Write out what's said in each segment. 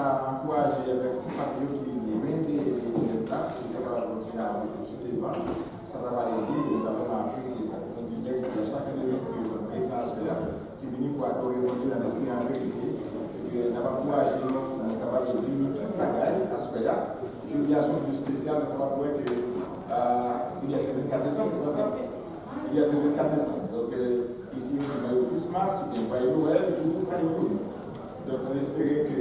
encourager avec une famille qui vient des étapes, qui est capable de continuer à avancer sur les bancs. Ça va aider, et nous avons apprécié ça. On dit merci à chacun de nous qui est présent qui vient pour adorer mon Dieu dans l'esprit en vérité. Et nous avons encouragé, nous sommes capables de limiter la gagne à ce là. Je dis à son jeu spécial, nous avons voir que il y a ce 24 décembre, c'est ça? Il y a ce 24 décembre. Donc ici, on a eu Christmas, on a eu Noël, tout le monde. Donc on espère que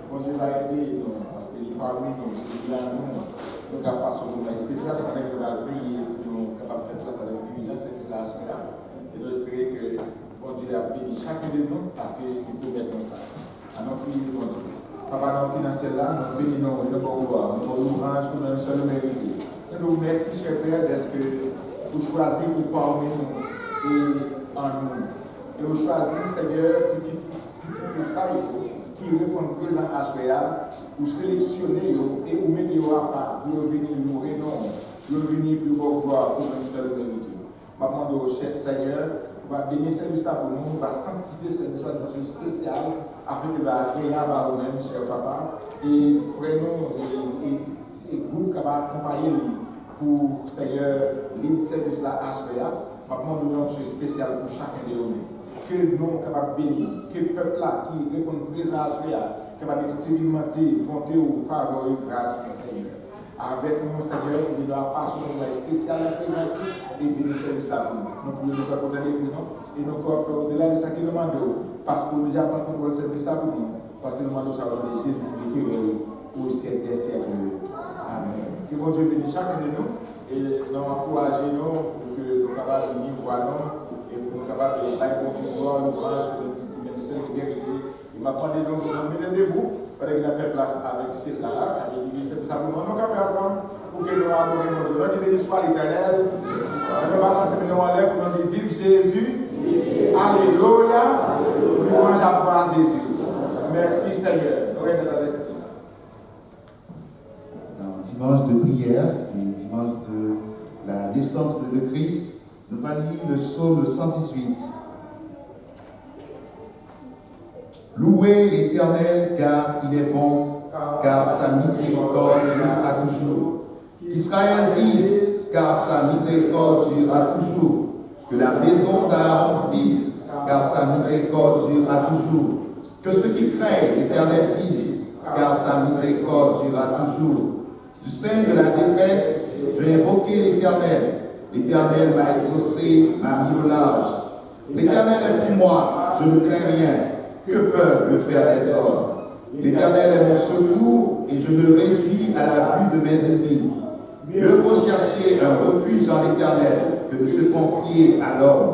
mon Dieu va aider nous, parce qu'il est parmi nous, il est là nous. Nous avons passé un moment spécial, on a prié, nous sommes capables de faire place avec lui, là, c'est la semaine. Et nous espérons que mon Dieu a béni chacun de nous, parce qu'il peut mettre comme ça. Alors, priez mon Dieu. Papa, nous dans celle-là, nous bénissons le bon roi, nous louange pour nous seul mériter. Nous nous remercions, cher Père, d'être que vous choisissez pour parmi nous et en nous. Et vous choisissez, Seigneur, petit ça qui répond présent à Soya, pour sélectionner et vous mettez à part pour venir nous rénommer, pour venir plus beau gloire pour une seule vérité. Maintenant, au cher Seigneur, va bénir ce service pour nous, va sanctifier ce service de façon spéciale, afin que va créer à vous-même, cher papa, et frère-nous et groupe qui va accompagner pour Seigneur, l'île service là à Soya. Maintenant, nous avons un Dieu spécial pour chacun de nous. Que nous sommes capables de bénir, que le peuple là qui répond présent à Soya, capable d'expérimenter, monter au faveur et grâce du Seigneur. Avec nous, Seigneur, il doit passer un moment spécial à la présence et bénir service à nous. Nous pouvons nous préparer pour nous et nous pouvons faire au-delà de ce qu'il demande, parce qu'on déjà pas contrôle le service à nous, parce que nous demandons ça de Jésus qui est au siècle des siècles. Amen. Que mon Dieu bénisse chacun de nous et nous encourager nous pour que nous soyons capables de venir voir nous et pour nous capables de faire bon pouvoir, nous branche, pour nous seul de vérité. Il m'a demandé donc de nous mettre debout. Parce qu'il a fait place avec celle-là, c'est ça pour nous. Nous avons ensemble pour que nous adorions notre Dieu. Nous disons béni soit l'Éternel. Nous allons lancer nos mains en l'air pour nous dire vive Jésus. Alléluia. Louange à toi Jésus. Merci Seigneur. Dimanche de prière et dimanche de la naissance de Christ, nous allons lire le psaume 118. Louez l'Éternel car il est bon, car sa miséricorde durera toujours. Qu'Israël dise, car sa miséricorde durera toujours. Que la maison d'Aaron dise, car sa miséricorde durera toujours. Que ceux qui craignent l'Éternel disent, car sa miséricorde durera toujours. Du sein de la détresse, j'ai invoqué l'Éternel. L'Éternel m'a exaucé, m'a mis au large. L'Éternel est pour moi, je ne crains rien. Que peuvent me faire les hommes? L'Éternel est mon secours et je me réjouis à la vue de mes ennemis. Mieux vaut chercher un refuge en l'Éternel que de se confier à l'homme.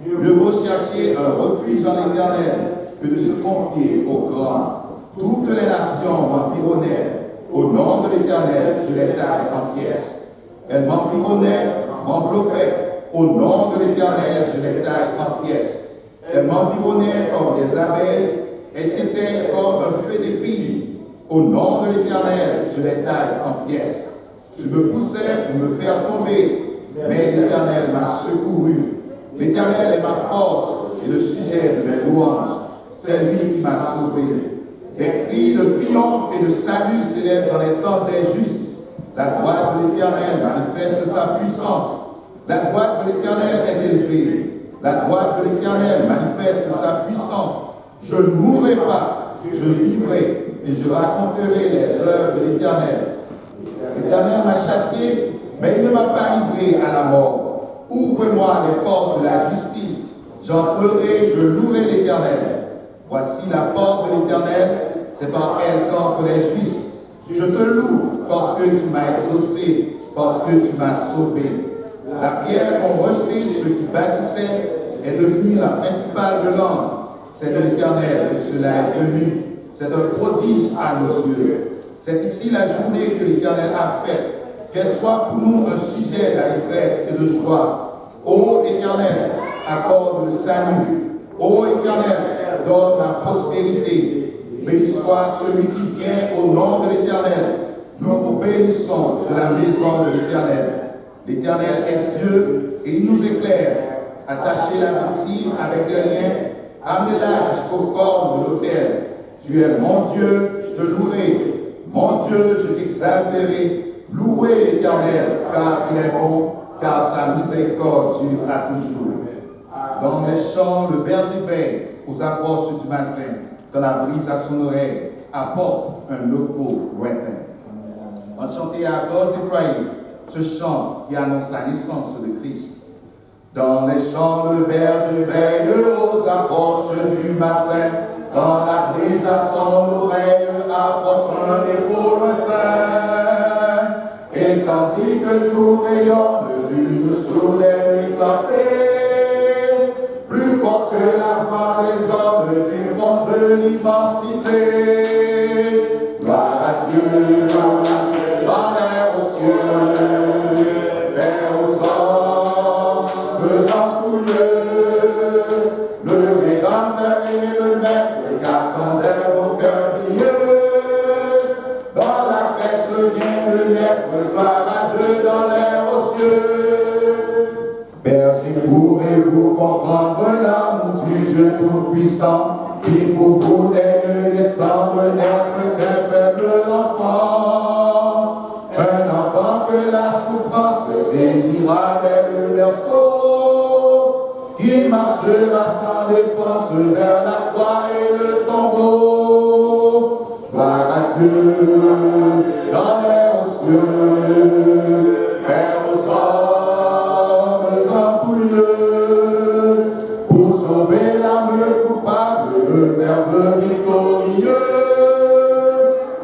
Mieux vaut chercher un refuge en l'Éternel que de se confier au grand. Toutes les nations m'environnèrent. Au nom de l'Éternel, je les taille en pièces. Elles m'environnaient, m'enveloppaient. Au nom de l'Éternel, je les taille en pièces. Elles m'environnaient comme des abeilles, et c'était comme un feu d'épines. Au nom de l'Éternel, je les taille en pièces. Je me poussais pour me faire tomber, mais l'Éternel m'a secouru. L'Éternel est ma force et le sujet de mes louanges. C'est lui qui m'a sauvé. Des cris de triomphe et de salut s'élèvent dans les tentes des justes. La droite de l'Éternel manifeste sa puissance. La droite de l'Éternel est élevée. La droite de l'Éternel manifeste sa puissance. Je ne mourrai pas, je vivrai et je raconterai les œuvres de l'Éternel. L'Éternel m'a châtié, mais il ne m'a pas livré à la mort. Ouvre-moi les portes de la justice. J'entrerai, je louerai l'Éternel. Voici la porte de l'Éternel, c'est par elle qu'entrent les justes. Je te loue parce que tu m'as exaucé, parce que tu m'as sauvé. La pierre qu'ont rejetée ceux qui bâtissaient est devenue la principale de l'homme. C'est de l'Éternel que cela est venu. C'est un prodige à nos yeux. C'est ici la journée que l'Éternel a faite. Qu'elle soit pour nous un sujet d'allégresse et de joie. Ô Éternel, accorde le salut. Ô Éternel, donne la prospérité. Béni soit celui qui vient au nom de l'Éternel. Nous vous bénissons de la maison de l'Éternel. L'Éternel est Dieu et il nous éclaire. Attachez la victime avec des liens, amenez-la jusqu'au corps de l'autel. Tu es mon Dieu, je te louerai. Mon Dieu, je t'exalterai. Louez l'Éternel, car il est bon, car sa miséricorde dure à toujours. Dans les champs, le berger veille aux approches du matin, quand la brise à son oreille apporte un loco lointain. Enchanté à gorge déployée, ce chant qui annonce la naissance de Christ. Dans les champs, le berger veille aux approches du matin, quand la brise à son oreille approche un écho lointain. Et tandis que tout rayonne d'une soudaine éclatée, plus fort que la voix des hommes du vent de l'immensité. Gloire à Dieu, dans l'air aux cieux, vers aux hommes, en tout lieu, le Rédempteur et le Maître qu'attendaient vos cœurs pieux. Dans la presse vient le Maître, gloire à Dieu dans l'air aux cieux. Berger, pourrez-vous comprendre l'amour du Dieu Tout-Puissant, qui pour vous daigne descendre n'être qu'un faible enfant, un enfant que la souffrance saisira dès le berceau, qui marchera sans défense vers la croix et le tombeau. Gloire à Dieu dans l'air aux cieux, vers aux hommes en tout lieu, pour sauver l'âme coupable, le Verbe victorieux.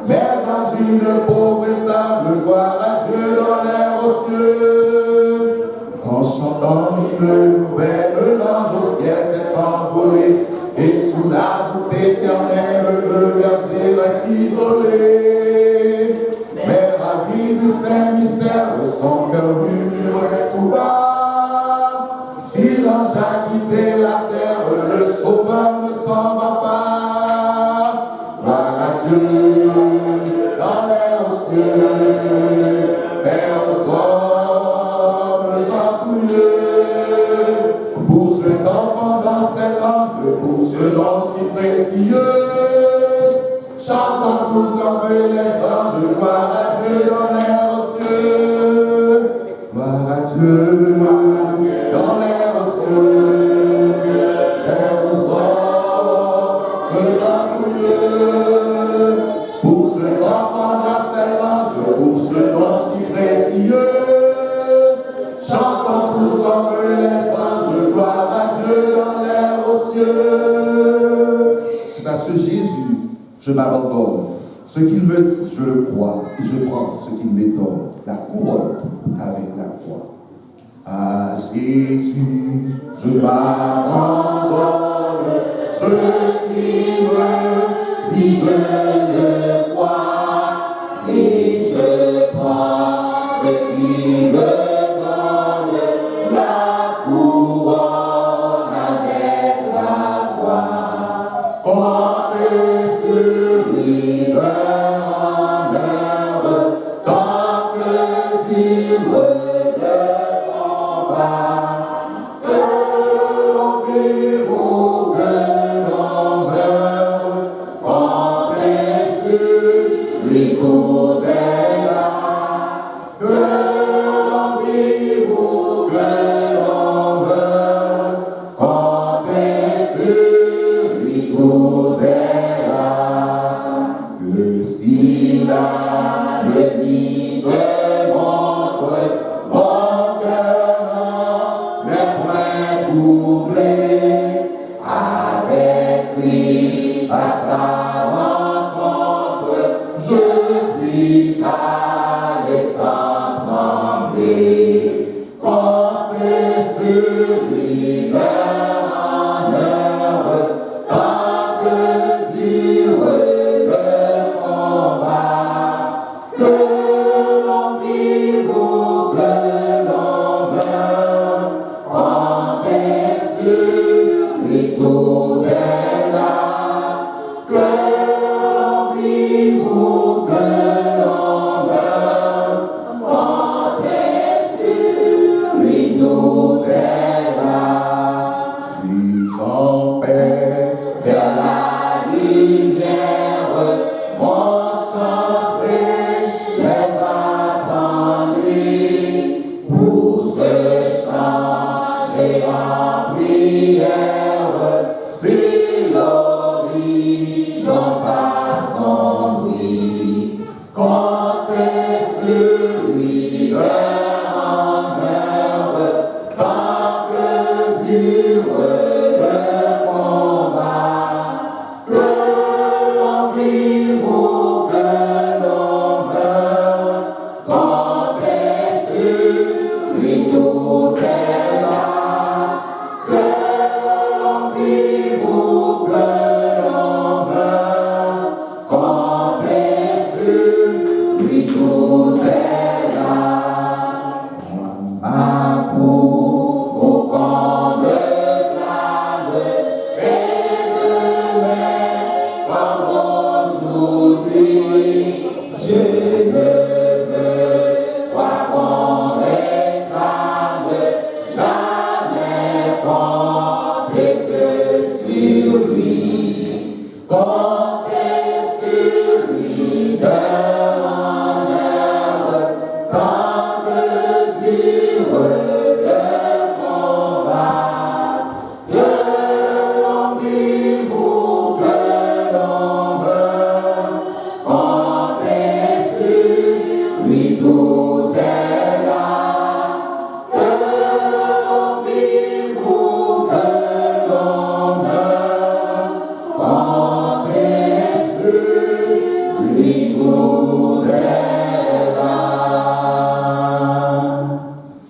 Mais dans une pauvre table, gloire à Dieu dans l'air aux cieux. En chantant une nouvelle, l'ange au ciel s'est envolé, et sous la voûte éternelle, le berger reste isolé. Mais ravi du saint mystère, son cœur murmure tout bas. Si l'ange a quitté la terre, le sauveur ne s'en va pas. Gloire à Dieu dans l'air aux cieux, vers aux hommes en tout lieu. Pour cet enfant dans cet ange, pour ce don si précieux, chantons tous comme les anges, gloire à Dieu dans l'air aux cieux. Gloire à Dieu dans l'air aux cieux, vers aux hommes en tout lieu. Pour cet enfant dans cet ange, pour ce don si précieux, chantons tous comme les anges, gloire à Dieu dans l'air aux cieux. C'est à ce Jésus je m'abandonne. Ce qu'il me dit, je le crois, et je prends ce qu'il me donne, la couronne avec la croix. À Jésus, je m'abandonne. Ce qu'il me dit, je le crois, et je prends ce qu'il me donne, la couronne avec la croix. Celui de honneur, tant que Dieu le combat, que l'on vive ou que l'on meure, quand celui coudait là, que l'on vive ou que l'on meure, quand celui coudait. Si l'Église se montre, mon cœur n'est point troublé, avec lui à sa rencontre, je puis aller sans trembler, contre celui de honneur, tant que dure que l'on vive ou que l'on meure, quand celui tout est là. Que l'on vive ou que l'on meure, quand celui tout est là. Si j'en perds vers la lumière,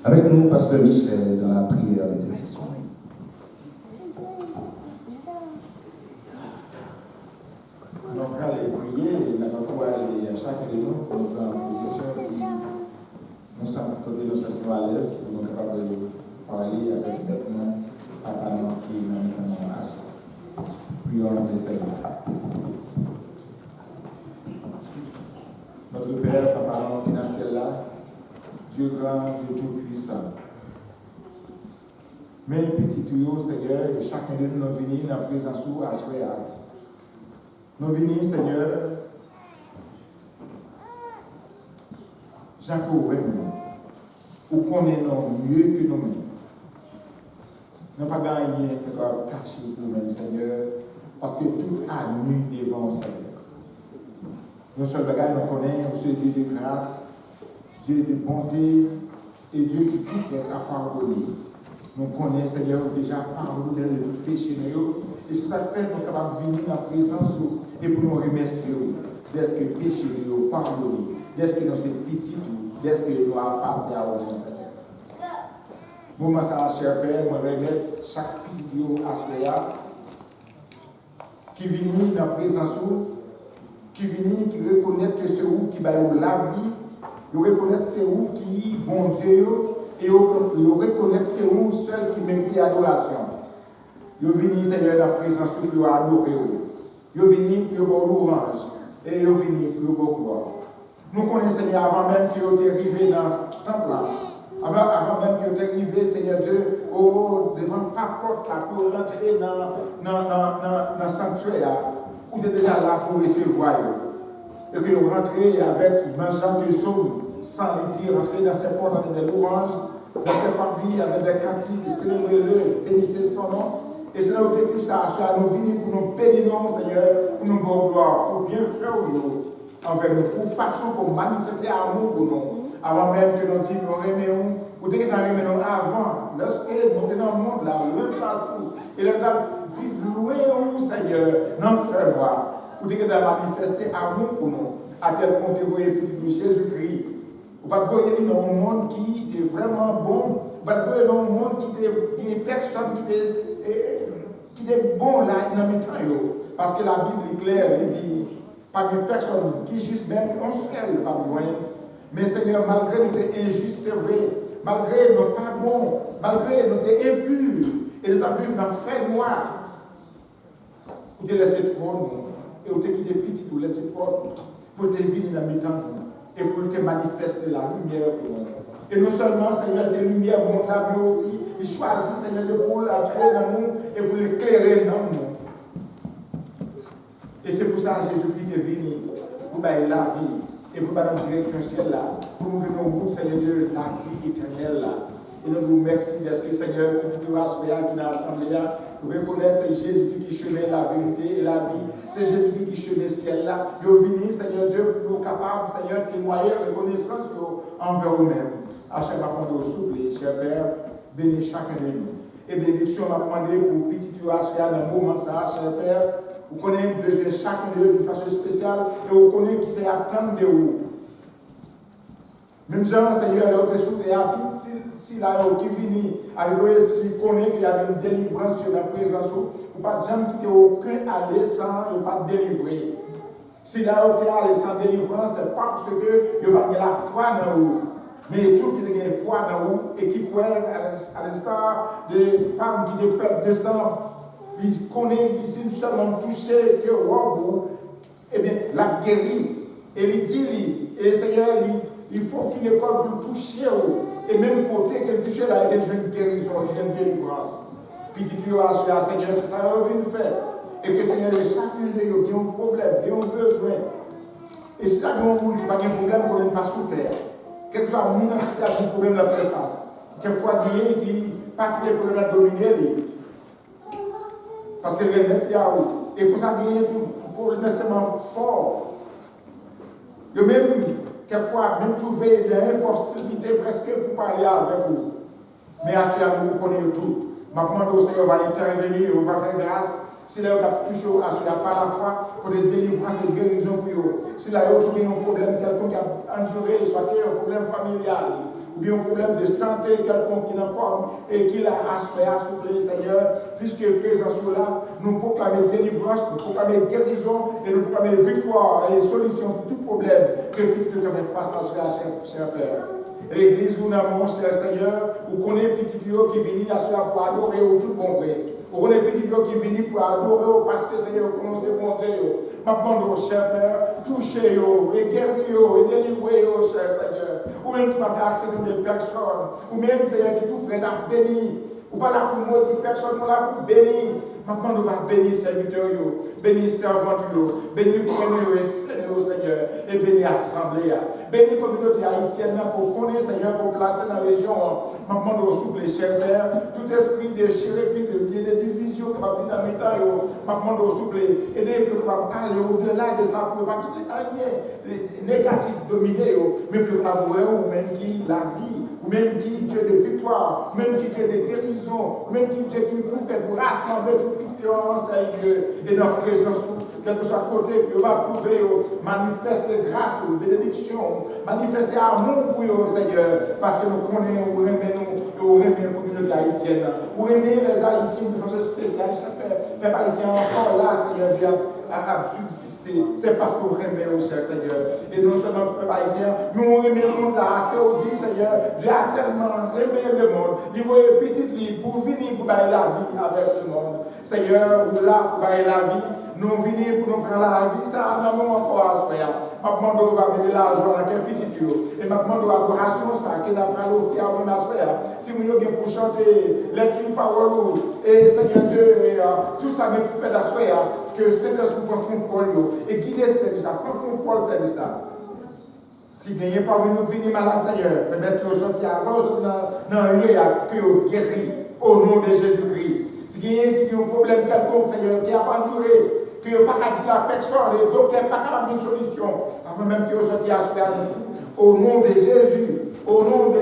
Avec nous, Pasteur Michel, dans la prière d'intercession. Donc, allez prier, et nous encourager à chacun de nous pour nous prendre en position qui nous sommes côté de cette à l'aise pour nous capables de parler avec maintenant papa qui est maintenant à soi. Prions le Seigneur. Notre Père, papa qui est dans le ciel là, Dieu grand, Dieu tout-puissant. Mais petit tuyau, Seigneur, et chacun de nous venons dans la présence à soi. Nous venons, Seigneur, Jacob, ou connaissons mieux que nous-mêmes. Nous n'avons pas gagné que nous cacher pour nous-mêmes, Seigneur, parce que tout a nu devant, Seigneur. Nous sommes nous connaissons, c'est Dieu de grâce, Dieu de bonté et Dieu qui tout est à pardonner. Nous connaissons, Seigneur, déjà pardonné de tout péché. Et c'est ça que fait nous sommes capables de venir en présence et pour nous remercier. Dès que péché nous pardonné, dès que nous sommes petits, dès que nous appartenons à vous, Seigneur. Moment ça, cher Père, moi remettre chaque vidéo à soi qui vient dans la présence, qui vient, qui reconnaît que c'est vous qui va la vie. Vous reconnaître c'est vous qui bon Dieu et vous reconnaître c'est vous seul qui mérite l'adoration. Vous venez Seigneur dans la présence pour adorer. Vous venez pour vos louanges et vous venez pour vos gloires. Nous connaissons Seigneur avant même que vous êtes arrivé dans le temple, avant même que vous êtes arrivé Seigneur Dieu devant la porte pour rentrer dans le sanctuaire. Vous êtes déjà là pour recevoir. Et que vous rentrez avec mangeant de somme, sans les dire, rentrez dans ces portes avec des louanges, dans ces parvis avec des cantiques, célébrez-le, bénissez son nom. Et c'est l'objectif, ça, à nous venir pour nous bénir, Seigneur, pour nous donner gloire, pour bien faire envers nous, pour façon, pour manifester amour pour nous, avant même que nous disions que nous remettons, pour dire que nous remettons avant, lorsque nous sommes dans le monde, là, le façon, et là, vivre loin, Seigneur, non faire moi. Pour dire que nous manifester amour pour nous, à tel point que vous voyez de Jésus-Christ. Vous ne voyez pas dans un monde qui était vraiment bon, vous ne voyez dans un monde qui était personne qui était bon là dans le temps. Parce que la Bible est claire, elle dit, pas de personne qui juste même un seul pas besoin. Mais Seigneur, malgré notre injuste, c'est vrai, malgré nos pas bons, malgré notre impur, et notre vivre dans le fait noir, vous te laissez trop et vous te quittez petit pour laisser pour te venir dans le temps et pour te manifester la lumière pour nous. Et non seulement, Seigneur, tes lumières montent là, mais aussi, il choisit, Seigneur, de pour l'entrer dans nous et pour l'éclairer dans nous. Et c'est pour ça que Jésus-Christ est venu pour la vie et pour la direction ciel là, pour nous donner au bout, Seigneur, de la vie éternelle là. Et nous vous remercions d'être que Seigneur, que tu vas qui est dans l'assemblée, pour reconnaître c'est Jésus qui chemin la vérité et la vie. C'est Jésus qui chemin le ciel là. Et au venir, Seigneur Dieu, pour nous capables, Seigneur, de témoigner reconnaissance envers nous-mêmes. À chaque fois qu'on souple, cher Père, bénis chacun de nous. Et bénédiction m'a demandé pour petit Yoassia dans le moment ça, cher Père. Vous connaissez besoin chacun de nous d'une façon spéciale et vous connaissez qui c'est attendre de vous. Même Jean, Seigneur, il a été soufflé à tout si là qui vient avec le esprit connaît qu'il y a une délivrance sur la présence, ou pas de gens qui n'ont aucun aller sans ne pas délivrer. Si là où tu es allé sans délivrance, c'est pas parce que il n'y a pas de la foi dans vous. Mais tout qui a une foi dans vous et qui croit à l'instar des femmes qui te perdent de sang il connaît, il s'est seulement touché que wow, eh bien, la guéri. Et il dit, et Seigneur, il faut qu'il l'école pour toucher, et même côté qu'elle touche là, il y a une guérison, il y a une délivrance. Puis il dit, Seigneur, c'est ça qu'on veut faire. Et que Seigneur, chacun de nous qui a un problème, qui a un besoin. Et si là, nous n'avons pas de problème, on n'est pas sous terre. Quelquefois, nous avons un problème dans la face. Quelquefois, il y a qui pas de problème à dominer. Parce que les mecs, il y a où. Et pour ça, il y a tout problème nécessairement fort. De même, quelquefois, même trouver des impossibilités presque pour parler avec vous. Mais assurément, vous connaissez tout. Maintenant, le Seigneur va intervenir, il va faire grâce. Si là, vous avez toujours assuré par la foi pour des délivrances et guérisons pour vous. Si là, vous avez un problème quelconque qui a enduré, soit qu'il y ait un problème familial, ou bien un problème de santé quelconque qui n'a pas, et qu'il a assuré, soufflé, Seigneur, puisque présence là, nous proclamons délivrance, nous proclamons guérison, et nous proclamons victoire et solution pour tout problème que Christ te fait face à cela, cher Père. L'église où nous avons, mon cher Seigneur, où qu'on est petit qui vient à cela pour adorer au tout bon vrai. On est petit qui vient pour adorer parce que Seigneur, nous c'est bon Dieu. Maintenant, cher Père, touchez-vous, et guéris-vous, et délivrez-vous, cher Seigneur. Ou même qui m'a fait accéder des personnes, ou même Seigneur qui tout prêt à bénir. Ou pas là pour maudire personne, nous là pour bénir. Maintenant, nous allons bénir serviteurs, bénir servantes, bénir frères et sœurs, Seigneur, et bénir l'assemblée. Bénir la communauté haïtienne pour connaître, Seigneur, pour placer dans la région. Maintenant, nous souffle les chers pères, tout esprit déchiré, puis de division qui va venir dans le temps. Maintenant, nous souffle et des pour aller au-delà de ça, pour ne pas quitter rien négatif dominé, mais pour avouer ou même qui la vie, ou même qui Dieu de victoire, ou même qui Dieu de guérison, ou même qui Dieu qui coupe pour rassembler tout qui enseigne Dieu et notre présence, quel que soit côté, que va trouver, manifester grâce, bénédiction, manifester amour pour vous, Seigneur, parce que nous connaissons, nous aimons la communauté haïtienne, nous aimons les Haïtiens de façon spéciale, chaque peuple haïtien encore là, Seigneur Dieu, à subsister. C'est parce que vous aimez, cher Seigneur. Et non seulement le peuple haïtien, nous aimons le monde là, ce qu'on dit, Seigneur, Dieu a tellement aimé le monde, il voyait petit lit pour venir pour bailler la vie avec le monde. Seigneur, vous là pour bailler la vie, nous venons pour nous prendre la vie, ça n'a pas encore à se faire. Maintenant, nous allons mettre l'argent dans quel petit tuyau. Et maintenant, nous allons adoration, ça, qui n'a pas l'offrir à nous à se faire. Si nous avons pour chanter, lecture, parole, et Seigneur Dieu, tout ça, nous pouvons faire d'asseoir, que cet esprit prend contrôle, et guider ce service, prend contrôle ce service là. Si vous n'avez pas nous venir malade, Seigneur, peut-être que vous sortez avant dans un lieu que vous guéris au nom de Jésus-Christ. Si vous avez un problème quelconque, Seigneur, qui n'a pas duré, que vous n'avez pas dit la personne, les docteurs ne sont pas capables d'une solution, avant même que vous sortiez à ce au nom de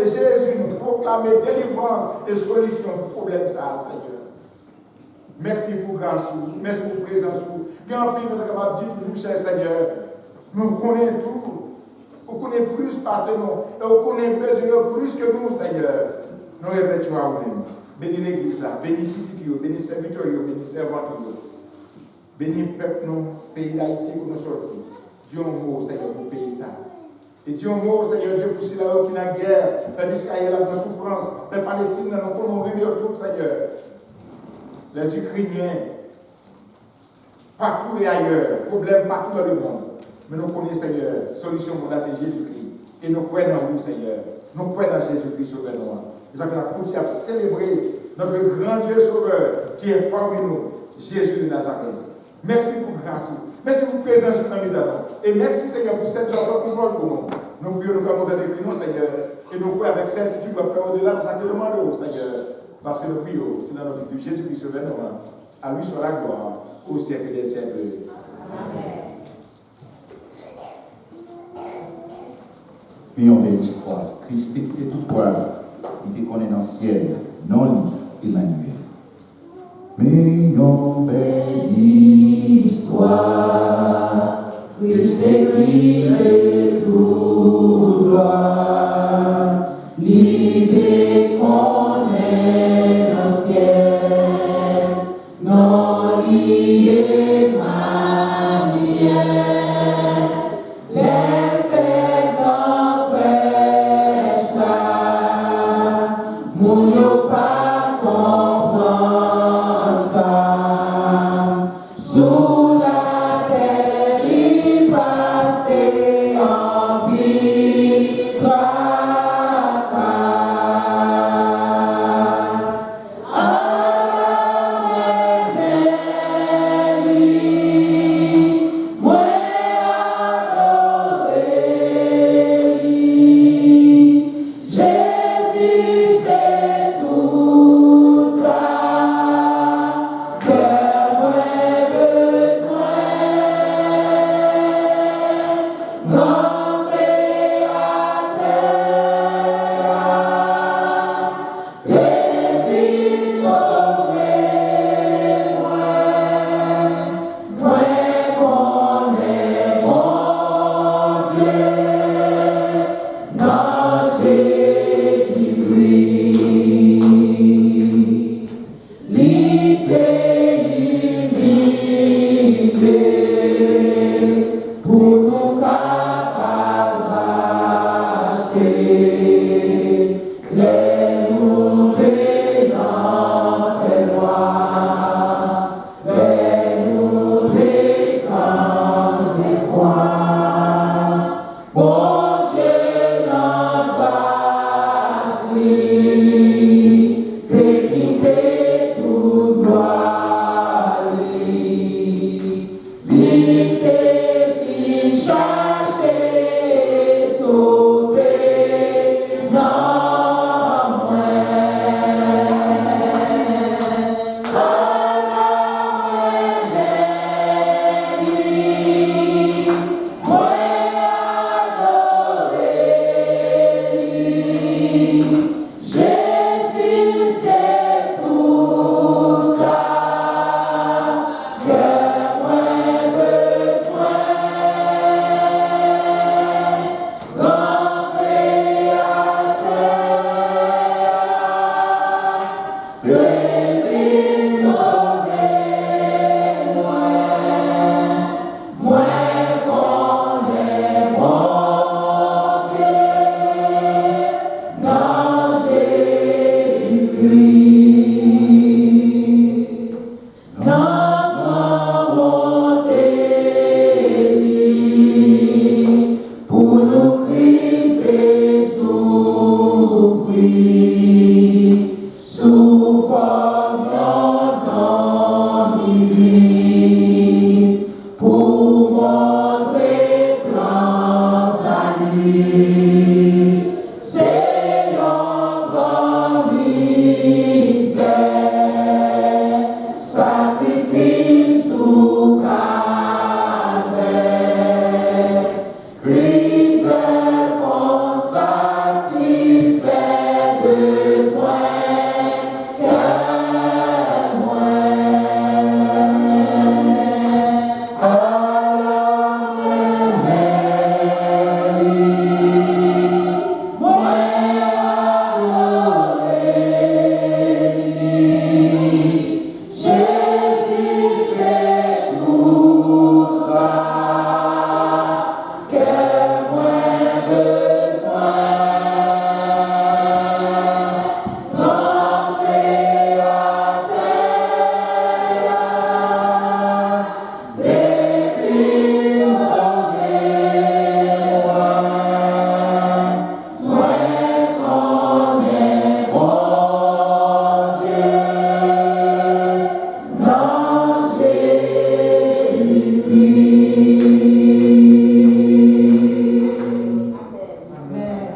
Jésus, nous proclamons délivrance et solution pour le problème ça, Seigneur. Merci pour grâce, merci pour présence. Bien plus, nous sommes capables de dire toujours, cher Seigneur, nous connaissons tout. Vous connaissez plus parce que nous, et vous connaissez plus que nous, Seigneur. Nous remettons à vous-même. Bénis l'église là, bénis critiques, bénis serviteurs, bénis servantes. Bénis le peuple, nous, pays d'Haïti où nous sortis. Dieu un mot, Seigneur, pour payer ça. Et Dieu un mot, Seigneur, Dieu pour ceux qui sont en guerre, peuple Israël dans la souffrance, peuple Palestine, nous connaissons tout, Seigneur. Les Ukrainiens, partout et ailleurs, problèmes partout dans le monde. Mais nous connaissons, Seigneur, solution pour ça, c'est Jésus-Christ. Et nous croyons en vous, Seigneur. Nous croyons en Jésus-Christ, sauveur-nous. Nous avons continué à célébrer notre grand Dieu sauveur qui est parmi nous, Jésus de Nazareth. Merci pour grâce. Merci pour présence dans nous. Et merci, Seigneur, pour cette joie qu'on pour nous. Nous prions, nous avons des nous, Seigneur. Et nous croyons avec certitude qu'on va faire au-delà de ça que nous demandons, Seigneur. Parce que nous prions, c'est dans notre vie de Jésus-Christ sauveur-nous. À lui soit la gloire, au siècle des siècles. Amen. Prions de l'histoire. Christ était tout poil, il était qu'on est dans le ciel, non lit, Emmanuel. Mais non belle histoire, Christ était tout droit, l'idée qu'on est dans le ciel, non lit, Emmanuel. Mon pas comprendre ça.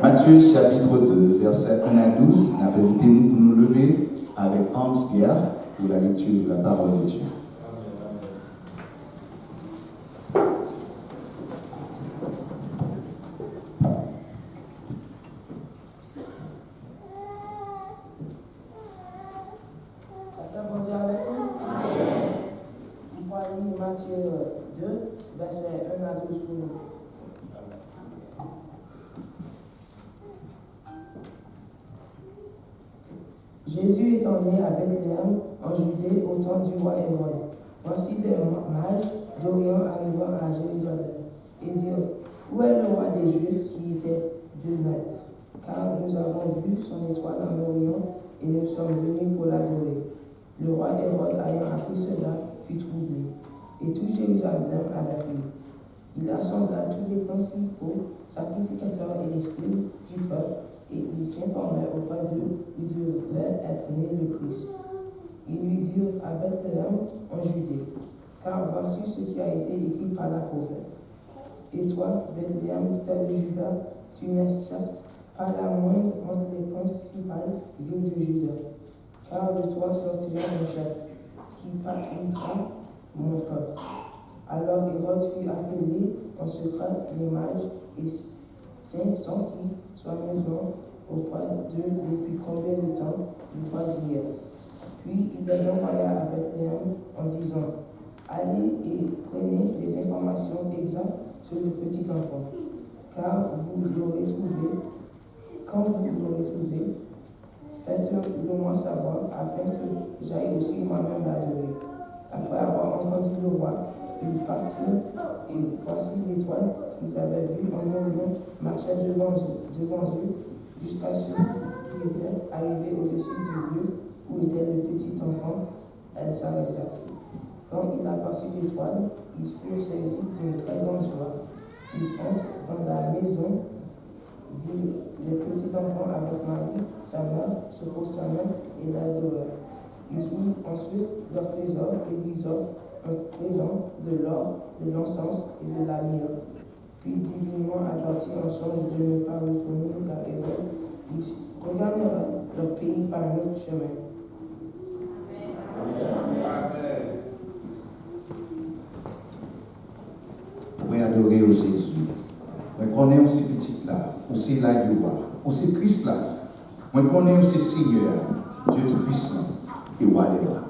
Matthieu chapitre 2, versets 1 à 12, nous avons invité nous pour nous lever avec Hans Pierre pour la lecture de la parole de Dieu. Matthieu 2, versets 1 à 12 pour nous. Jésus étant né à Bethléem, en Judée, au temps du roi Hérode. Voici des mages d'Orient arrivant à Jérusalem et dirent: Où est le roi des Juifs qui était de naître? Car nous avons vu son étoile en Orient et nous sommes venus pour l'adorer. Le roi Hérode, ayant appris cela, fut troublé. et tout Jérusalem avec lui. Il assembla tous les principaux sacrificateurs et les scribes du peuple, et il s'informait auprès d'eux où devait être né le Christ. Ils lui dirent à Bethléem en Judée, car voici ce qui a été écrit par la prophète. Et toi, Bethléem, tel Juda, tu n'es certes pas la moindre entre les principales villes de Juda, car de toi sortira un chef qui parlera mon peuple. Alors Hérode fit appeler en secret les mages et 500 qui, soigneusement, auprès d'eux depuis combien de temps ils croisirent. Puis il les envoya à Bethléem en disant, allez et prenez des informations exactes sur le petit enfant, car vous l'aurez trouvé. Quand vous l'aurez trouvé, faites-le moi savoir, afin que j'aille aussi moi-même l'adorer. Après avoir entendu le roi, ils partirent, et voici l'étoile qu'ils avaient vue en Orient marchait devant eux, jusqu'à ce qui était arrivé au-dessus du lieu où était le petit enfant. Elle s'arrêta. Quand il aperçut l'étoile, ils furent saisis d'une très grande joie. Ils entrent dans la maison, virent le petit enfant avec Marie, sa mère, se prosternèrent et l'adorèrent. Ils ouvrent ensuite leur trésor et lui offrent un présent de l'or, de l'encens et de la myrrhe. Puis, divinement avertis en songe de ne pas retourner vers Hérode, ils regagnèrent leur pays par un autre chemin. Moi adorer au Jésus. Moi connais aussi petit là, aussi là aussi Christ là. Moi connais aussi Seigneur, Dieu Tout-Puissant et roi des rois.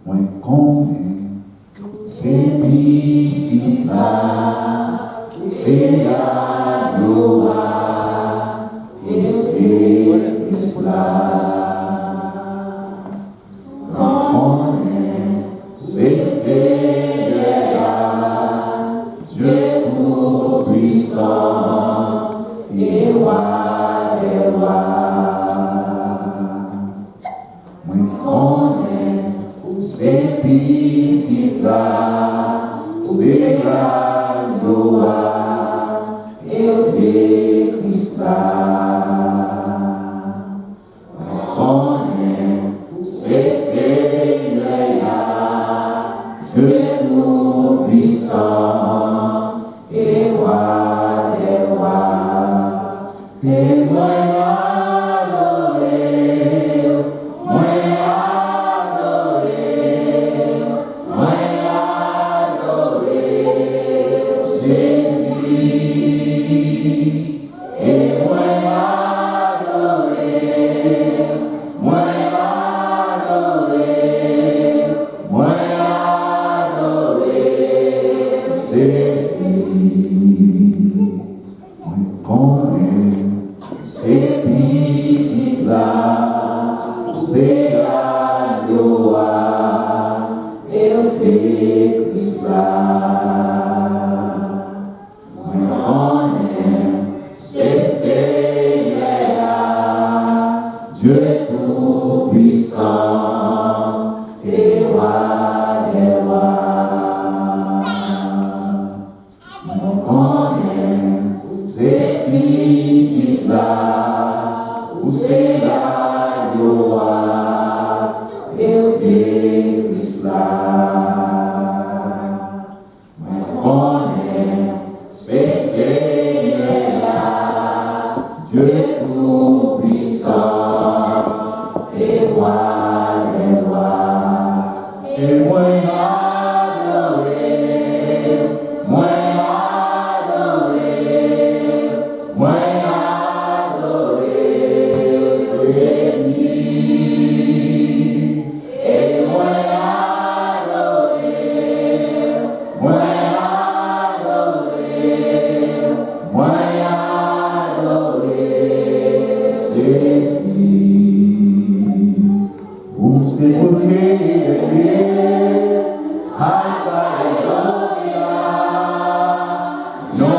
Moi connais ces petits là, c'est la gloire et c'est Christ là. Et roi des rois, moi connais ces petits là, c'est la gloire et c'est Christ là. Moi connais ces Seigneurs là, Dieu Tout-Puissant et roi des rois. Et moi adoré, Jésus. Et moi adoré, Jésus. C'est ici là, c'est la gloire et c'est Christ là. On est, c'est Seigneur, Dieu Tout-Puissant et roi des rois. On est, c'est ici là, où c'est la gloire et c'est Christ là. On est, c'est Seigneur, Dieu Tout-Puissant et roi des rois. Et moi adoré, moi c'est pour Alpha et Omega, non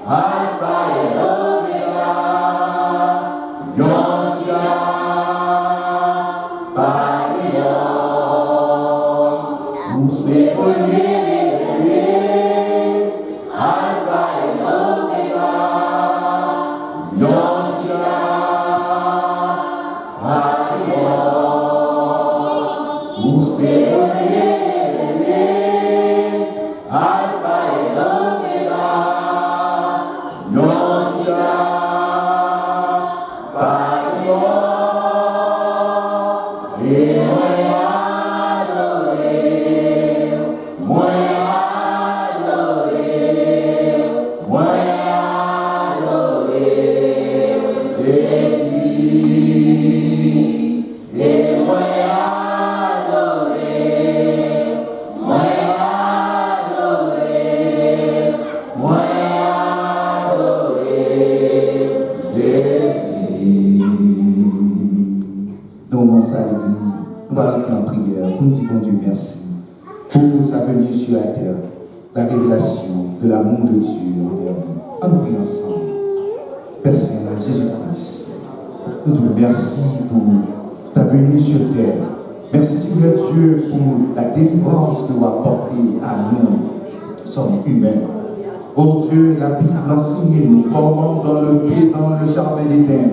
Alpha La révélation de l'amour de Dieu envers nous. On nous prie ensemble. Père Seigneur Jésus-Christ, nous te remercions pour ta venue sur terre. Merci Seigneur Dieu pour la délivrance que tu as apportée à nous. Nous sommes humains. Oh Dieu, la Bible enseigne nous comment dans le jardin d'Éden,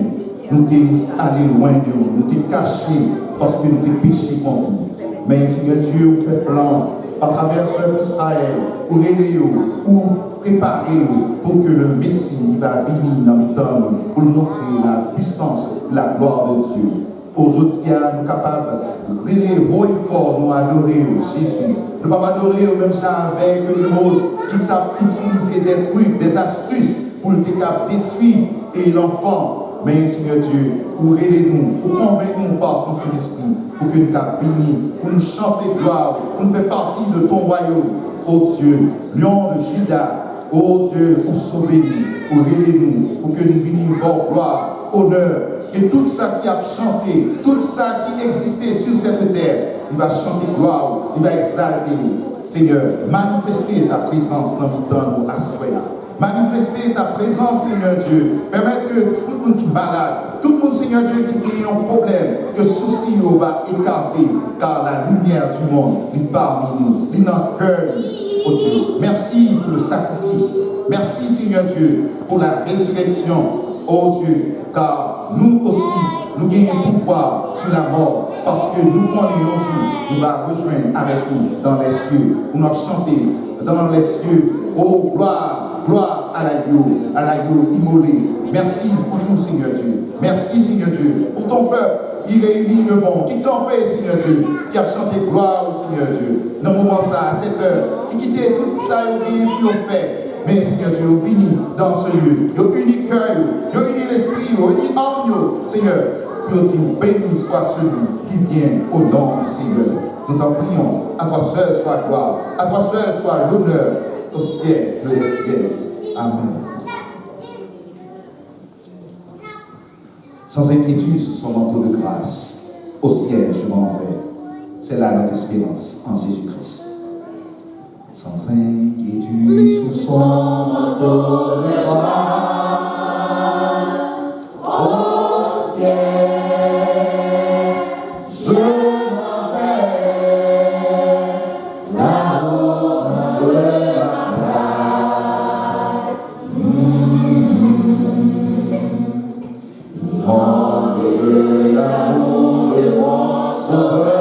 nous t'es allé loin de nous, nous t'es cachés parce que nous t'es péché contre nous. Mais Seigneur Dieu, tu fais plan à travers le peuple Israël, pour aider pour préparer pour que le Messie va venir dans le temps, pour nous montrer la puissance, la gloire de Dieu. Aujourd'hui, nous sommes capables de briller haut et fort, nous adorer Jésus. Nous ne pouvons pas adorer au même temps avec les autres qui t'a utilisé des trucs, des astuces pour te détruire et l'enfant. Mais Seigneur Dieu, pour aider nous, pour convaincre nous par ton Saint-Esprit, pour que nous t'as béni, pour nous chanter gloire, pour nous faire partie de ton royaume. Oh Dieu, lion de Juda, oh Dieu, pour sauver nous, pour aider nous, pour que nous venions voir gloire, honneur, et tout ça qui a chanté, tout ça qui existait sur cette terre, il va chanter gloire, il va exalter nous. Seigneur, manifester ta présence dans le temps nous assoya. Manifester ta présence, Seigneur Dieu. Permettre que tout le monde qui est malade, tout le monde, Seigneur Dieu, qui a un problème, que souci va écarter, car la lumière du monde est parmi nous, il est dans le cœur, oh Dieu. Merci pour le sacrifice. Merci, Seigneur Dieu, pour la résurrection, oh Dieu, car nous aussi, nous gagnons pouvoir sur la mort, parce que nous prenons un jour, nous allons rejoindre avec vous dans les cieux, pour nous chanter dans les cieux, oh gloire. Gloire à l'agneau immolé. Merci pour tout, Seigneur Dieu. Merci, Seigneur Dieu, pour ton peuple qui réunit le monde, qui t'empêche, Seigneur Dieu, qui a chanté gloire au Seigneur Dieu. Dans le moment ça, à cette heure, qui quittait tout ça et qui ont fait. Mais, Seigneur Dieu, nous unis dans ce lieu. Nous unis cœur, nous unis l'esprit, nous unis âme, Seigneur. Puis nous disons, béni soit celui qui vient au nom du Seigneur. Nous t'en prions. À toi seul soit gloire. À toi seul soit l'honneur. Au ciel, le ciel. Amen. Sans inquiétude sous son manteau de grâce, au ciel je m'en vais. C'est là notre espérance en Jésus-Christ. Sans inquiétude sous son manteau de grâce, au ciel je m'en vais. Là-haut de l'amour de mon sauveur.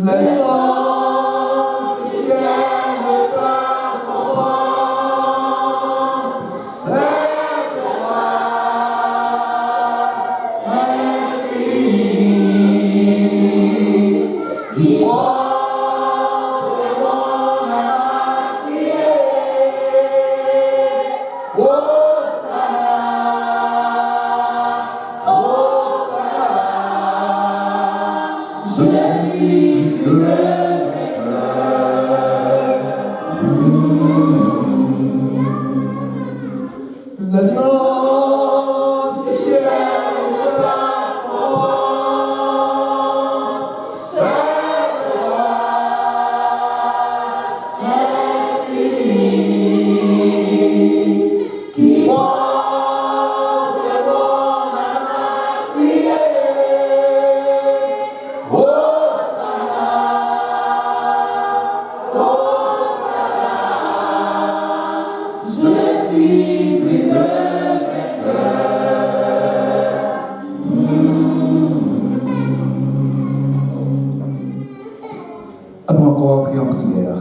Les anges du ciel ne peuvent comprendre cette grâce infinie qui porte mon âme à prier. Je suis le les anges du ciel ne peuvent comprendre cette grâce infinie qui porte mon âme à prier. Allons encore entrer en prière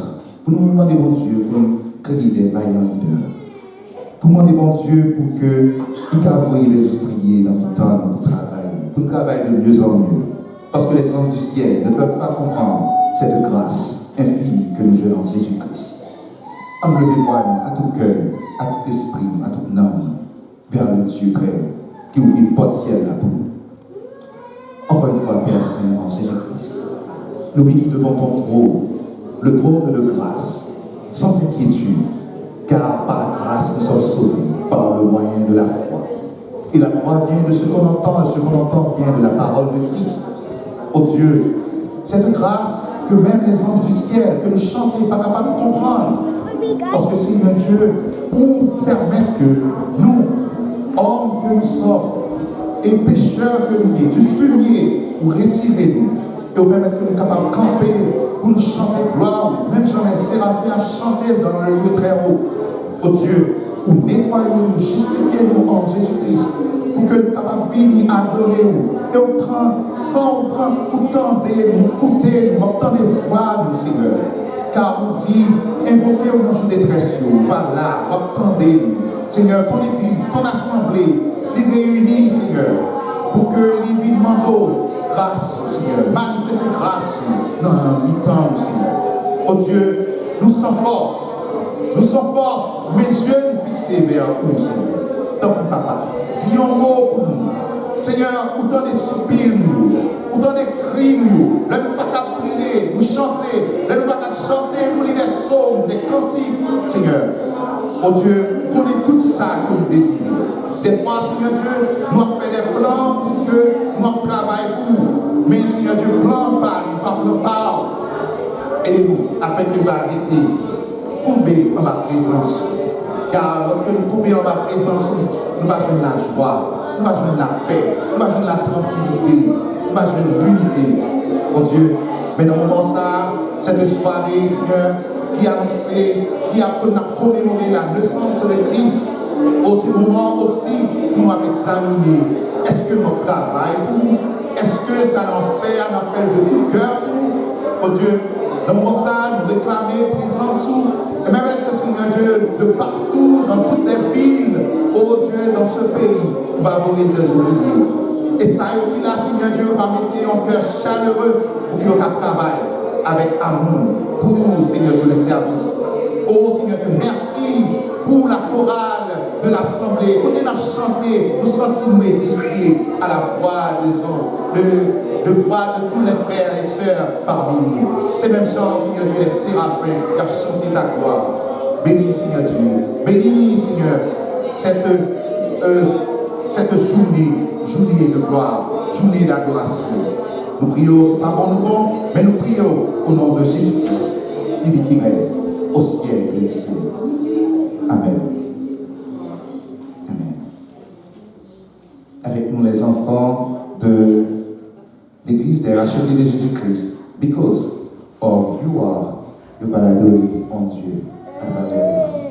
pour nous demander, mon Dieu, pour nous créer des vaillants leaders. Pour demander, mon Dieu, pour que nous envoyions les ouvriers dans le temps pour travailler, pour nous travailler de mieux en mieux. Parce que les anges du ciel ne peuvent pas comprendre cette grâce infinie que nous jouons en Jésus-Christ. Enlevez-moi à tout cœur, à tout esprit, à toute âme, vers le Dieu très haut, qui ouvre une porte ciel là pour nous. Encore une fois, Père Saint, en Jésus-Christ, nous venons devant ton trône, le trône de grâce, sans inquiétude, car par la grâce nous sommes sauvés, par le moyen de la foi. Et la foi vient de ce qu'on entend, et ce qu'on entend vient de la parole de Christ. Oh Dieu, cette grâce que même les anges du ciel, que nous chantons, pas capables de comprendre. Parce que Seigneur Dieu, pour permettre que nous, hommes que nous sommes, et pécheurs que nous sommes, du fumier, pour retirer nous, et pour permettre que nous sommes capables de camper, pour nous chanter gloire, même Jean et Séraphim à chanter dans le lieu très haut. Oh Dieu, pour nettoyer nous, justifier nous en Jésus-Christ, pour que nous soyons capables de venir adorer nous, et on prend, sans prendre autant de nous, écouter nous, autant de voix nous, Seigneur. Car on dit, invoquez au nom de détresse, voilà, entendez-nous. Seigneur, ton église, ton assemblée, les réunis, Seigneur, pour que les vies demandent grâce, Seigneur, manifester grâce dans le temps, Seigneur. Oh Dieu, nous sommes force, mes yeux nous fixés vers nous, Seigneur. Donc, papa, dis un mot pour nous. Seigneur, autant des soupirs, autant des cris, nous ne pas qu'à prier, nous chanter, nous ne pas qu'à chanter, nous lire des psaumes, des cantiques, Seigneur. Oh Dieu, connais tout ça que nous désirons. Des fois, Seigneur Dieu, nous avons fait des plans pour que nous travaillions pour. Mais Seigneur Dieu, plan pas, nous pas plan pas. Aidez-nous afin que nous arrêtions, tomber en ma présence. Car lorsque nous tombons en ma présence, nous allons jouer la joie, nous allons jouer la paix, nous allons jouer la tranquillité, nous allons jouer l'unité. Oh Dieu, mais dans ce moment ça, cette soirée, Seigneur, qui a annoncé, qui a commémoré la naissance de Christ, au ce moment aussi, nous avons examiné, est-ce que notre travail pour, est-ce que ça en fait un appel de tout cœur pour, oh Dieu, dans ce moment ça, nous réclamer présence sous, et même être, Seigneur Dieu, de partout, dans toutes les villes, oh Dieu, dans ce pays, on va mourir des oubliés. Et ça, il là, Seigneur Dieu, va mettre un cœur chaleureux pour qu'il y ait un travail avec amour pour, Seigneur Dieu, le service. Oh Seigneur Dieu, merci pour la chorale de l'Assemblée. Quand on a chanté, nous sentons édifiés à la voix des anges, de voix de tous les frères et sœurs parmi nous. C'est même chance, Seigneur Dieu, les séraphins qui ont chanté ta gloire. Bénis, Seigneur Dieu. Bénis, Seigneur, cette journée de gloire, journée d'adoration. Nous prions, c'est pas bon, mais nous prions au nom de Jésus-Christ, qui vit qui règne au ciel et ici. Amen. Amen. Avec nous, les enfants de l'église des rachetés de Jésus-Christ, because of you are le paradis en Dieu à travers les grâces.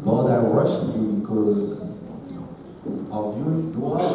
Lord, I worship you because of you are.